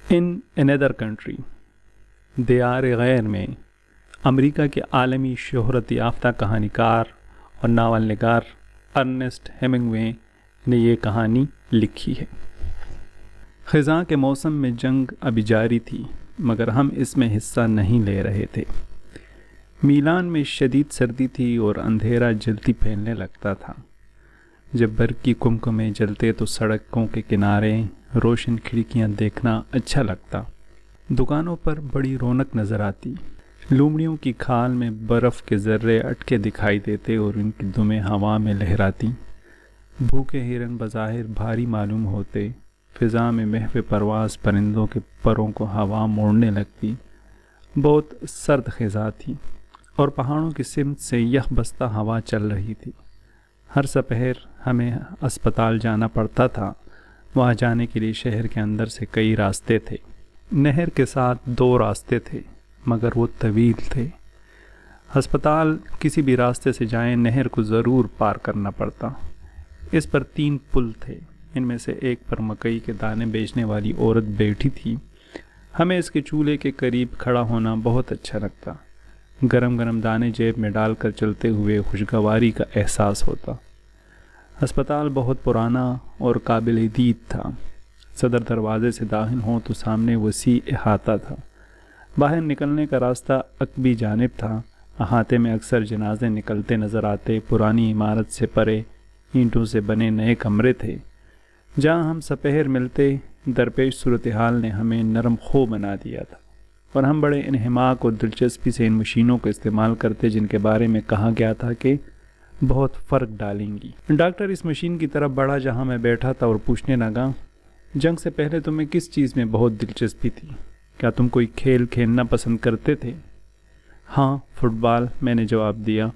ان another country دیار غیر میں امریکہ کے عالمی شہرت یافتہ کہانی کار اور ناول نگار ارنسٹ ہیمنگوے نے یہ کہانی لکھی ہے۔ خزاں کے موسم میں جنگ ابھی جاری تھی مگر ہم اس میں حصہ نہیں لے رہے تھے۔ میلان میں شدید سردی تھی اور اندھیرا جلدی پھیلنے لگتا تھا۔ جب برقی کمکمے جلتے تو سڑکوں کے کنارے روشن کھڑکیاں دیکھنا اچھا لگتا۔ دکانوں پر بڑی رونق نظر آتی۔ لومڑیوں کی کھال میں برف کے ذرے اٹکے دکھائی دیتے اور ان کی دمیں ہوا میں لہراتی۔ بھوکے ہرن بظاہر بھاری معلوم ہوتے۔ فضا میں محو پرواز پرندوں کے پروں کو ہوا موڑنے لگتی۔ بہت سرد خزاں تھی اور پہاڑوں کی سمت سے یک بستہ ہوا چل رہی تھی۔ ہر سپہر ہمیں اسپتال جانا پڑتا تھا۔ وہاں جانے کے لیے شہر کے اندر سے کئی راستے تھے۔ نہر کے ساتھ 2 راستے تھے مگر وہ طویل تھے۔ ہسپتال کسی بھی راستے سے جائیں نہر کو ضرور پار کرنا پڑتا۔ اس پر 3 پل تھے۔ ان میں سے ایک پر مکئی کے دانے بیچنے والی عورت بیٹھی تھی۔ ہمیں اس کے چولہے کے قریب کھڑا ہونا بہت اچھا لگتا۔ گرم گرم دانے جیب میں ڈال کر چلتے ہوئے خوشگواری کا احساس ہوتا۔ ہسپتال بہت پرانا اور قابل دید تھا۔ صدر دروازے سے داخل ہوں تو سامنے وسیع احاطہ تھا۔ باہر نکلنے کا راستہ عقبی جانب تھا۔ احاطے میں اکثر جنازے نکلتے نظر آتے۔ پرانی عمارت سے پرے اینٹوں سے بنے نئے کمرے تھے جہاں ہم سپہر ملتے۔ درپیش صورتحال نے ہمیں نرم خو بنا دیا تھا اور ہم بڑے انہماک اور دلچسپی سے ان مشینوں کو استعمال کرتے جن کے بارے میں کہا گیا تھا کہ بہت فرق ڈالیں گی۔ ڈاکٹر اس مشین کی طرف بڑھا جہاں میں بیٹھا تھا اور پوچھنے لگا، جنگ سے پہلے تمہیں کس چیز میں بہت دلچسپی تھی؟ کیا تم کوئی کھیل کھیلنا پسند کرتے تھے؟ ہاں، فٹ بال، میں نے جواب دیا۔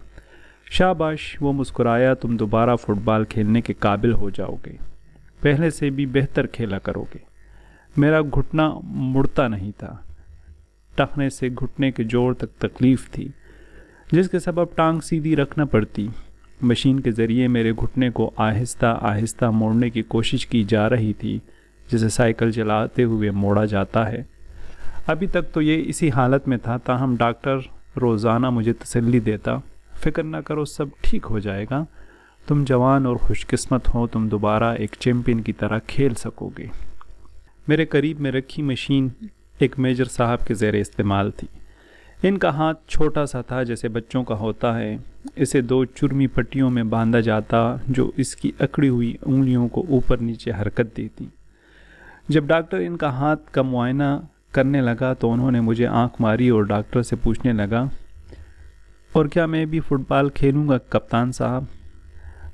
شاباش، وہ مسکرایا، تم دوبارہ فٹ بال کھیلنے کے قابل ہو جاؤ گے، پہلے سے بھی بہتر کھیلا کرو گے۔ میرا گھٹنا مڑتا نہیں تھا۔ ٹخنے سے گھٹنے کے جوڑ تک تکلیف تھی جس کے سبب ٹانگ سیدھی رکھنا پڑتی۔ مشین کے ذریعے میرے گھٹنے کو آہستہ آہستہ موڑنے کی کوشش کی جا رہی تھی جسے سائیکل چلاتے ہوئے موڑا جاتا ہے۔ ابھی تک تو یہ اسی حالت میں تھا، تاہم ڈاکٹر روزانہ مجھے تسلی دیتا، فکر نہ کرو، سب ٹھیک ہو جائے گا، تم جوان اور خوش قسمت ہو، تم دوبارہ ایک چیمپئن کی طرح کھیل سکو گے۔ میرے قریب میں رکھی مشین ایک میجر صاحب کے زیر استعمال تھی۔ ان کا ہاتھ چھوٹا سا تھا جیسے بچوں کا ہوتا ہے۔ اسے 2 چرمی پٹیوں میں باندھا جاتا جو اس کی اکڑی ہوئی انگلیوں کو اوپر نیچے حرکت دیتی۔ جب ڈاکٹر ان کا ہاتھ کا معائنہ کرنے لگا تو انہوں نے مجھے آنکھ ماری اور ڈاکٹر سے پوچھنے لگا، اور کیا میں بھی فٹ بال کھیلوں گا کپتان صاحب؟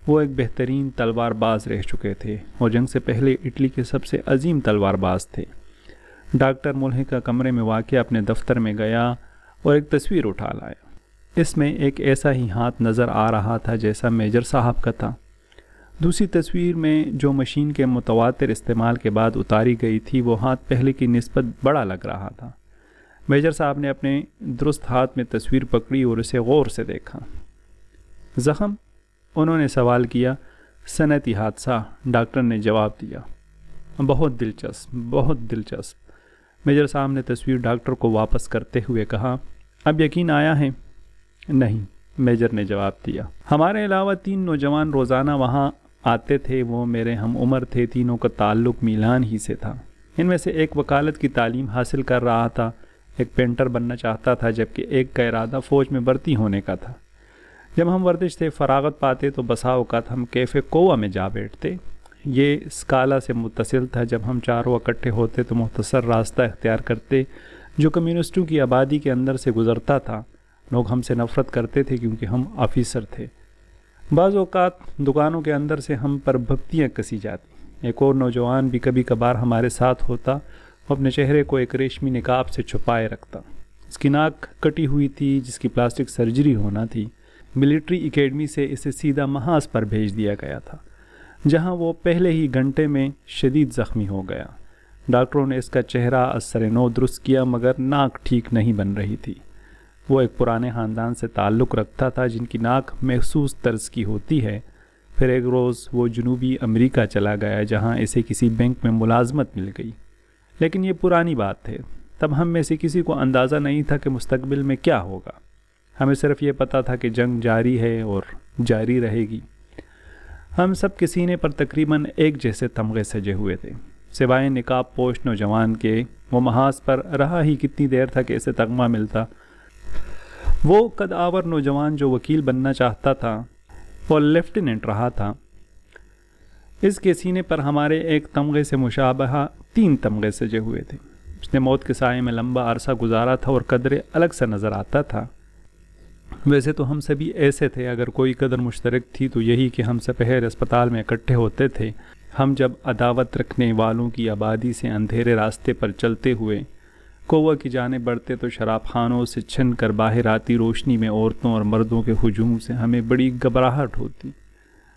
وہ ایک بہترین تلوار باز رہ چکے تھے اور جنگ سے پہلے اٹلی کے سب سے عظیم تلوار باز تھے۔ ڈاکٹر ملحقہ کمرے میں واقع اپنے دفتر میں گیا اور ایک تصویر اٹھا لایا۔ اس میں ایک ایسا ہی ہاتھ نظر آ رہا تھا جیسا میجر صاحب کا تھا۔ دوسری تصویر میں جو مشین کے متواتر استعمال کے بعد اتاری گئی تھی وہ ہاتھ پہلے کی نسبت بڑا لگ رہا تھا۔ میجر صاحب نے اپنے درست ہاتھ میں تصویر پکڑی اور اسے غور سے دیکھا۔ زخم؟ انہوں نے سوال کیا۔ صنعتی حادثہ، ڈاکٹر نے جواب دیا۔ بہت دلچسپ، بہت دلچسپ۔ میجر صاحب نے تصویر ڈاکٹر کو واپس کرتے ہوئے کہا، اب یقین آیا ہے؟ نہیں، میجر نے جواب دیا۔ ہمارے علاوہ 3 نوجوان روزانہ وہاں آتے تھے، وہ میرے ہم عمر تھے، تینوں کا تعلق میلان ہی سے تھا۔ ان میں سے ایک وکالت کی تعلیم حاصل کر رہا تھا، ایک پینٹر بننا چاہتا تھا، جبکہ ایک کا ارادہ فوج میں بھرتی ہونے کا تھا۔ جب ہم ورزش سے فراغت پاتے تو بسا اوقات ہم کیفے کووا میں جا بیٹھتے۔ یہ اسکالا سے متصل تھا۔ جب ہم چاروں اکٹھے ہوتے تو مختصر راستہ اختیار کرتے جو کمیونسٹوں کی آبادی کے اندر سے گزرتا تھا۔ لوگ ہم سے نفرت کرتے تھے کیونکہ ہم آفیسر تھے۔ بعض اوقات دکانوں کے اندر سے ہم پر بھپتیاں کسی جاتی۔ ایک اور نوجوان بھی کبھی کبھار ہمارے ساتھ ہوتا، وہ اپنے چہرے کو ایک ریشمی نقاب سے چھپائے رکھتا۔ اس کی ناک کٹی ہوئی تھی جس کی پلاسٹک سرجری ہونا تھی۔ ملٹری اکیڈمی سے اسے سیدھا محاذ پر بھیج دیا گیا تھا جہاں وہ پہلے ہی گھنٹے میں شدید زخمی ہو گیا۔ ڈاکٹروں نے اس کا چہرہ از سر نو درست کیا مگر ناک ٹھیک نہیں بن رہی تھی۔ وہ ایک پرانے خاندان سے تعلق رکھتا تھا جن کی ناک محسوس طرز کی ہوتی ہے۔ پھر ایک روز وہ جنوبی امریکہ چلا گیا جہاں اسے کسی بینک میں ملازمت مل گئی۔ لیکن یہ پرانی بات تھے، تب ہم میں سے کسی کو اندازہ نہیں تھا کہ مستقبل میں کیا ہوگا۔ ہمیں صرف یہ پتہ تھا کہ جنگ جاری ہے اور جاری رہے گی۔ ہم سب کے سینے پر تقریباً ایک جیسے تمغے سجے ہوئے تھے، سوائے نقاب پوش نوجوان کے۔ وہ محاذ پر رہا ہی کتنی دیر تھا کہ اسے تمغہ ملتا۔ وہ قد آور نوجوان جو وکیل بننا چاہتا تھا، وہ لیفٹیننٹ رہا تھا۔ اس کے سینے پر ہمارے ایک تمغے سے مشابہہ 3 تمغے سجے ہوئے تھے۔ اس نے موت کے سائے میں لمبا عرصہ گزارا تھا اور قدرے الگ سا نظر آتا تھا۔ ویسے تو ہم سبھی ایسے تھے، اگر کوئی قدر مشترک تھی تو یہی کہ ہم سپہر اسپتال میں اکٹھے ہوتے تھے۔ ہم جب عداوت رکھنے والوں کی آبادی سے اندھیرے راستے پر چلتے ہوئے کوہ کی جانب بڑھتے تو شراب خانوں سے چھن کر باہر آتی روشنی میں عورتوں اور مردوں کے ہجوم سے ہمیں بڑی گھبراہٹ ہوتی۔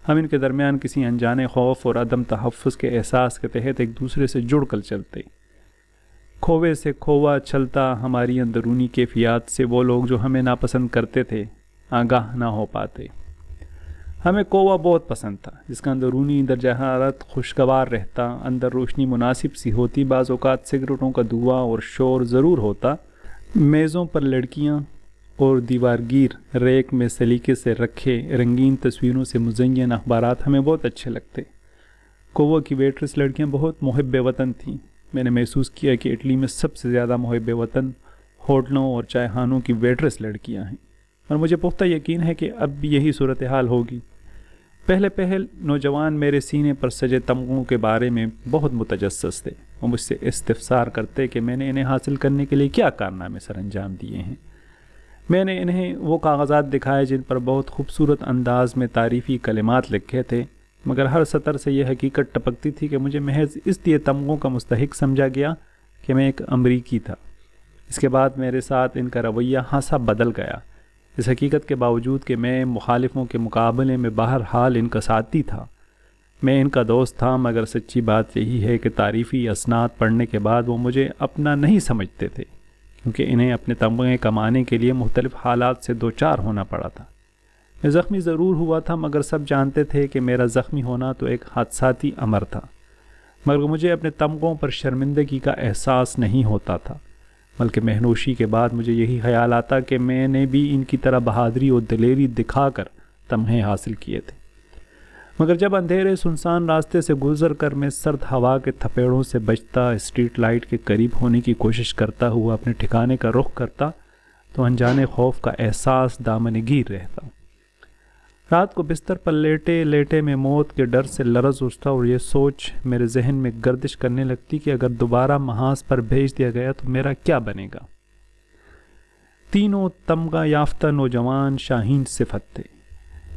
ہم ان کے درمیان کسی انجانے خوف اور عدم تحفظ کے احساس کے تحت ایک دوسرے سے جڑ کر چلتے۔ کھوے سے کھووا چلتا ہماری اندرونی کیفیات سے وہ لوگ جو ہمیں ناپسند کرتے تھے آگاہ نہ ہو پاتے۔ ہمیں کوہ بہت پسند تھا، جس کا اندرونی درجہ حرارت خوشگوار رہتا، اندر روشنی مناسب سی ہوتی، بعض اوقات سگریٹوں کا دھواں اور شور ضرور ہوتا، میزوں پر لڑکیاں اور دیوارگیر ریک میں سلیقے سے رکھے رنگین تصویروں سے مزین اخبارات ہمیں بہت اچھے لگتے۔ کوہ کی ویٹرس لڑکیاں بہت محب وطن تھیں۔ میں نے محسوس کیا کہ اٹلی میں سب سے زیادہ محب وطن ہوٹلوں اور چائے خانوں کی ویٹرس لڑکیاں ہیں، اور مجھے پختہ یقین ہے کہ اب بھی یہی صورتحال ہوگی۔ پہل نوجوان میرے سینے پر سجے تمغوں کے بارے میں بہت متجسس تھے۔ وہ مجھ سے استفسار کرتے کہ میں نے انہیں حاصل کرنے کے لیے کیا کارنامے سر انجام دیے ہیں۔ میں نے انہیں وہ کاغذات دکھائے جن پر بہت خوبصورت انداز میں تعریفی کلمات لکھے تھے، مگر ہر سطر سے یہ حقیقت ٹپکتی تھی کہ مجھے محض اس لیے تمغوں کا مستحق سمجھا گیا کہ میں ایک امریکی تھا۔ اس کے بعد میرے ساتھ ان کا رویہ خاصا بدل گیا، اس حقیقت کے باوجود کہ میں مخالفوں کے مقابلے میں بہرحال ان کا ساتھی تھا۔ میں ان کا دوست تھا، مگر سچی بات یہی ہے کہ تعریفی اسناد پڑھنے کے بعد وہ مجھے اپنا نہیں سمجھتے تھے، کیونکہ انہیں اپنے تمغے کمانے کے لیے مختلف حالات سے دوچار ہونا پڑا تھا۔ میں زخمی ضرور ہوا تھا، مگر سب جانتے تھے کہ میرا زخمی ہونا تو ایک حادثاتی امر تھا، مگر مجھے اپنے تمغوں پر شرمندگی کا احساس نہیں ہوتا تھا، بلکہ مہنوشی کے بعد مجھے یہی خیال آتا کہ میں نے بھی ان کی طرح بہادری اور دلیری دکھا کر تمغے حاصل کیے تھے۔ مگر جب اندھیرے سنسان راستے سے گزر کر میں سرد ہوا کے تھپیڑوں سے بچتا اسٹریٹ لائٹ کے قریب ہونے کی کوشش کرتا ہوا اپنے ٹھکانے کا رخ کرتا تو انجانے خوف کا احساس دامن گیر رہتا۔ رات کو بستر پر لیٹے لیٹے میں موت کے ڈر سے لرز اٹھتا اور یہ سوچ میرے ذہن میں گردش کرنے لگتی کہ اگر دوبارہ محاذ پر بھیج دیا گیا تو میرا کیا بنے گا۔ تینوں تمغہ یافتہ نوجوان شاہین صفت تھے،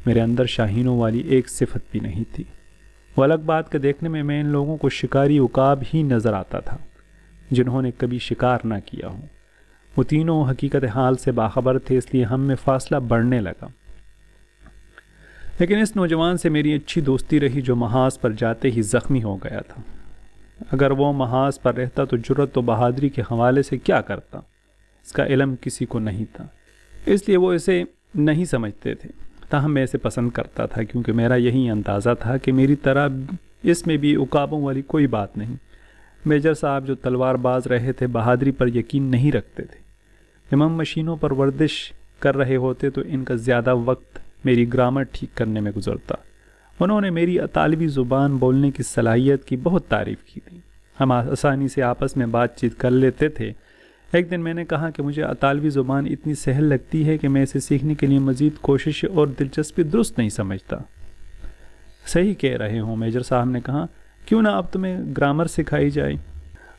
میرے اندر شاہینوں والی ایک صفت بھی نہیں تھی۔ وہ الگ بات کہ دیکھنے میں ان لوگوں کو شکاری عقاب ہی نظر آتا تھا جنہوں نے کبھی شکار نہ کیا ہو۔ وہ تینوں حقیقت حال سے باخبر تھے، اس لیے ہم میں فاصلہ بڑھنے لگا۔ لیکن اس نوجوان سے میری اچھی دوستی رہی جو محاذ پر جاتے ہی زخمی ہو گیا تھا۔ اگر وہ محاذ پر رہتا تو جرأت و بہادری کے حوالے سے کیا کرتا، اس کا علم کسی کو نہیں تھا، اس لیے وہ اسے نہیں سمجھتے تھے۔ تاہم میں اسے پسند کرتا تھا، کیونکہ میرا یہی اندازہ تھا کہ میری طرح اس میں بھی عقابوں والی کوئی بات نہیں۔ میجر صاحب جو تلوار باز رہے تھے بہادری پر یقین نہیں رکھتے تھے۔ جب ہم مشینوں پر ورزش کر رہے ہوتے تو ان کا زیادہ وقت میری گرامر ٹھیک کرنے میں گزرتا۔ انہوں نے میری اطالوی زبان بولنے کی صلاحیت کی بہت تعریف کی تھی۔ ہم آسانی سے آپس میں بات چیت کر لیتے تھے۔ ایک دن میں نے کہا کہ مجھے اطالوی زبان اتنی سہل لگتی ہے کہ میں اسے سیکھنے کے لیے مزید کوشش اور دلچسپی درست نہیں سمجھتا۔ صحیح کہہ رہے ہوں، میجر صاحب نے کہا، کیوں نہ اب تمہیں گرامر سکھائی جائے۔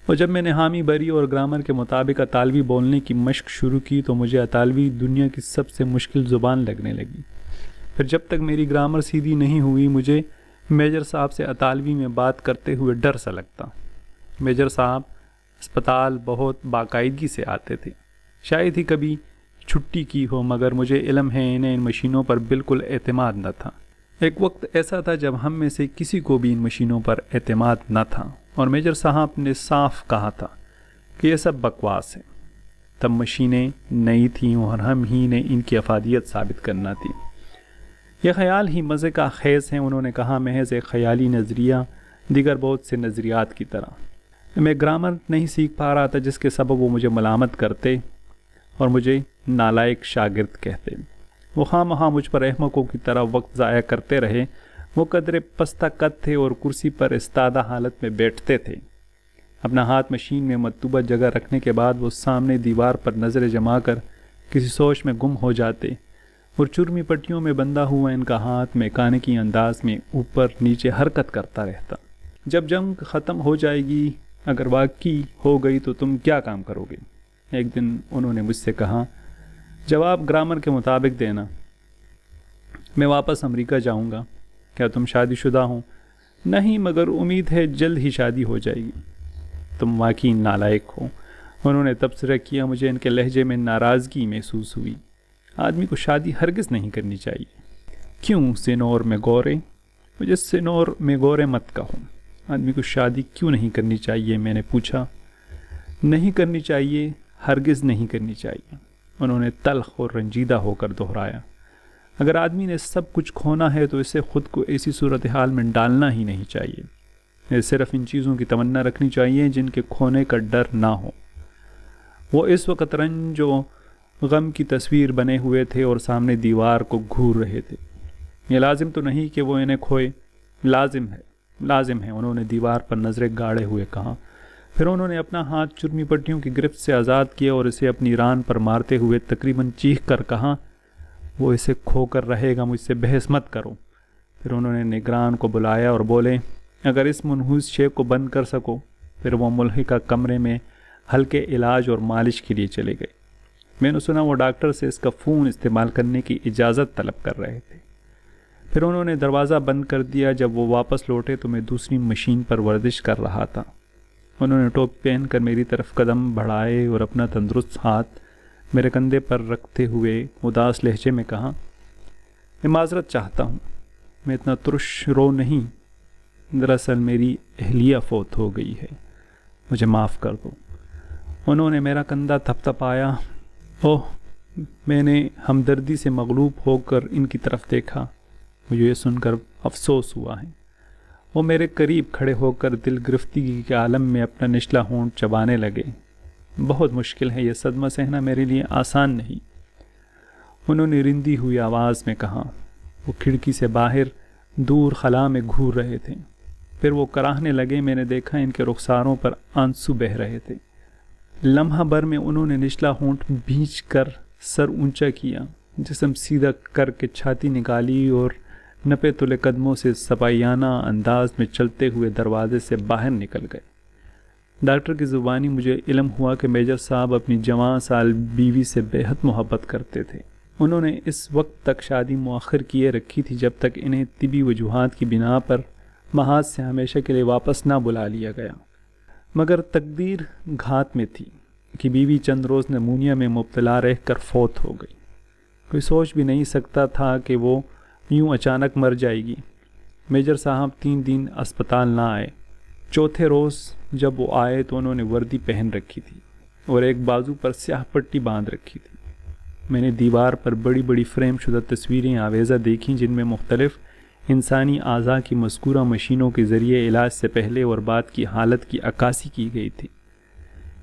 اور جب میں نے حامی بری اور گرامر کے مطابق اطالوی بولنے کی مشق شروع کی تو مجھے اطالوی دنیا کی سب سے مشکل زبان لگنے لگی۔ پھر جب تک میری گرامر سیدھی نہیں ہوئی مجھے میجر صاحب سے اطالوی میں بات کرتے ہوئے ڈر سا لگتا۔ میجر صاحب اسپتال بہت باقاعدگی سے آتے تھے، شاید ہی کبھی چھٹی کی ہو، مگر مجھے علم ہے انہیں ان مشینوں پر بالکل اعتماد نہ تھا۔ ایک وقت ایسا تھا جب ہم میں سے کسی کو بھی ان مشینوں پر اعتماد نہ تھا، اور میجر صاحب نے صاف کہا تھا کہ یہ سب بکواس ہے۔ تب مشینیں نئی تھیں اور ہم ہی نے ان کی افادیت ثابت کرنا تھی۔ یہ خیال ہی مزے کا خیز ہیں، انہوں نے کہا، محض ایک خیالی نظریہ دیگر بہت سے نظریات کی طرح۔ میں گرامر نہیں سیکھ پا رہا تھا، جس کے سبب وہ مجھے ملامت کرتے اور مجھے نالائق شاگرد کہتے۔ وہ خواہ مخواہ مجھ پر احمقوں کی طرح وقت ضائع کرتے رہے۔ وہ قدرے پستہ قد تھے اور کرسی پر استادہ حالت میں بیٹھتے تھے۔ اپنا ہاتھ مشین میں مطلوبہ جگہ رکھنے کے بعد وہ سامنے دیوار پر نظریں جما کر کسی سوچ میں گم ہو جاتے اور چرمی پٹیوں میں بندھا ہوا ان کا ہاتھ میکانکی انداز میں اوپر نیچے حرکت کرتا رہتا۔ جب جنگ ختم ہو جائے گی، اگر واقعی ہو گئی تو تم کیا کام کرو گے؟ ایک دن انہوں نے مجھ سے کہا، جواب گرامر کے مطابق دینا۔ میں واپس امریکہ جاؤں گا۔ کیا تم شادی شدہ ہو؟ نہیں، مگر امید ہے جلد ہی شادی ہو جائے گی۔ تم واقعی نالائق ہو، انہوں نے تبصرہ کیا۔ مجھے ان کے لہجے میں ناراضگی محسوس ہوئی۔ آدمی کو شادی ہرگز نہیں کرنی چاہیے۔ کیوں سینور میگورے؟ مجھے سینور میگورے مت کہو۔ آدمی کو شادی کیوں نہیں کرنی چاہیے؟ میں نے پوچھا۔ نہیں کرنی چاہیے، ہرگز نہیں کرنی چاہیے، انہوں نے تلخ اور رنجیدہ ہو کر دہرایا۔ اگر آدمی نے سب کچھ کھونا ہے تو اسے خود کو ایسی صورتحال میں ڈالنا ہی نہیں چاہیے۔ اسے صرف ان چیزوں کی تمنا رکھنی چاہیے جن کے کھونے کا ڈر نہ ہو۔ وہ اس وقت رنج و غم کی تصویر بنے ہوئے تھے اور سامنے دیوار کو گھور رہے تھے۔ یہ لازم تو نہیں کہ وہ انہیں کھوئے؟ لازم ہے، انہوں نے دیوار پر نظریں گاڑے ہوئے کہا۔ پھر انہوں نے اپنا ہاتھ چرمی پٹیوں کی گرفت سے آزاد کیا اور اسے اپنی ران پر مارتے ہوئے تقریباً چیخ کر کہا، وہ اسے کھو کر رہے گا، مجھ سے بحث مت کرو۔ پھر انہوں نے نگران کو بلایا اور بولے، اگر اس منحوس شے کو بند کر سکو۔ پھر وہ ملحقہ کمرے میں ہلکے علاج اور مالش کے لیے چلے گئے۔ میں نے سنا وہ ڈاکٹر سے اس کا فون استعمال کرنے کی اجازت طلب کر رہے تھے۔ پھر انہوں نے دروازہ بند کر دیا۔ جب وہ واپس لوٹے تو میں دوسری مشین پر ورزش کر رہا تھا۔ انہوں نے ٹوپی پہن کر میری طرف قدم بڑھائے اور اپنا تندرست ہاتھ میرے کندھے پر رکھتے ہوئے اداس لہجے میں کہا، میں معذرت چاہتا ہوں، میں اتنا ترش رو نہیں، دراصل میری اہلیہ فوت ہو گئی ہے، مجھے معاف کر دو۔ انہوں نے میرا کندھا تھپ تھپایا۔ اوہ، میں نے ہمدردی سے مغلوب ہو کر ان کی طرف دیکھا۔ مجھے یہ سن کر افسوس ہوا ہے۔ وہ میرے قریب کھڑے ہو کر دل گرفتگی کے عالم میں اپنا نچلا ہونٹ چبانے لگے۔ بہت مشکل ہے، یہ صدمہ سہنا میرے لیے آسان نہیں، انہوں نے رندی ہوئی آواز میں کہا۔ وہ کھڑکی سے باہر دور خلا میں گھور رہے تھے۔ پھر وہ کراہنے لگے۔ میں نے دیکھا ان کے رخساروں پر آنسو بہہ رہے تھے۔ لمحہ بھر میں انہوں نے نچلا ہونٹ بھینچ کر سر اونچا کیا، جسم سیدھا کر کے چھاتی نکالی اور نپے تلے قدموں سے سپاہیانہ انداز میں چلتے ہوئے دروازے سے باہر نکل گئے۔ ڈاکٹر کی زبانی مجھے علم ہوا کہ میجر صاحب اپنی جوان سال بیوی سے بے حد محبت کرتے تھے۔ انہوں نے اس وقت تک شادی مؤخر کیے رکھی تھی جب تک انہیں طبی وجوہات کی بنا پر محاذ سے ہمیشہ کے لیے واپس نہ بلا لیا گیا۔ مگر تقدیر گھات میں تھی کہ بیوی چند روز نمونیا میں مبتلا رہ کر فوت ہو گئی۔ کوئی سوچ بھی نہیں سکتا تھا کہ وہ یوں اچانک مر جائے گی۔ میجر صاحب 3 دن اسپتال نہ آئے۔ چوتھے روز جب وہ آئے تو انہوں نے وردی پہن رکھی تھی اور ایک بازو پر سیاہ پٹی باندھ رکھی تھی۔ میں نے دیوار پر بڑی بڑی فریم شدہ تصویریں آویزہ دیکھیں جن میں مختلف انسانی اعضاء کی مذکورہ مشینوں کے ذریعے علاج سے پہلے اور بعد کی حالت کی عکاسی کی گئی تھی۔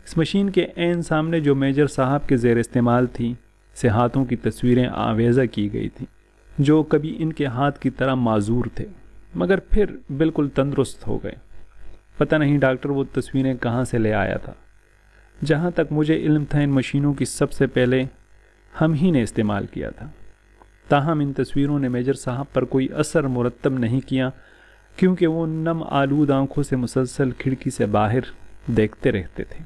اس مشین کے عین سامنے جو میجر صاحب کے زیر استعمال تھی، سے ہاتھوں کی تصویریں آویزہ کی گئی تھیں جو کبھی ان کے ہاتھ کی طرح معذور تھے مگر پھر بالکل تندرست ہو گئے۔ پتہ نہیں ڈاکٹر وہ تصویریں کہاں سے لے آیا تھا۔ جہاں تک مجھے علم تھا ان مشینوں کی سب سے پہلے ہم ہی نے استعمال کیا تھا۔ تاہم ان تصویروں نے میجر صاحب پر کوئی اثر مرتب نہیں کیا کیونکہ وہ نم آلود آنکھوں سے مسلسل کھڑکی سے باہر دیکھتے رہتے تھے۔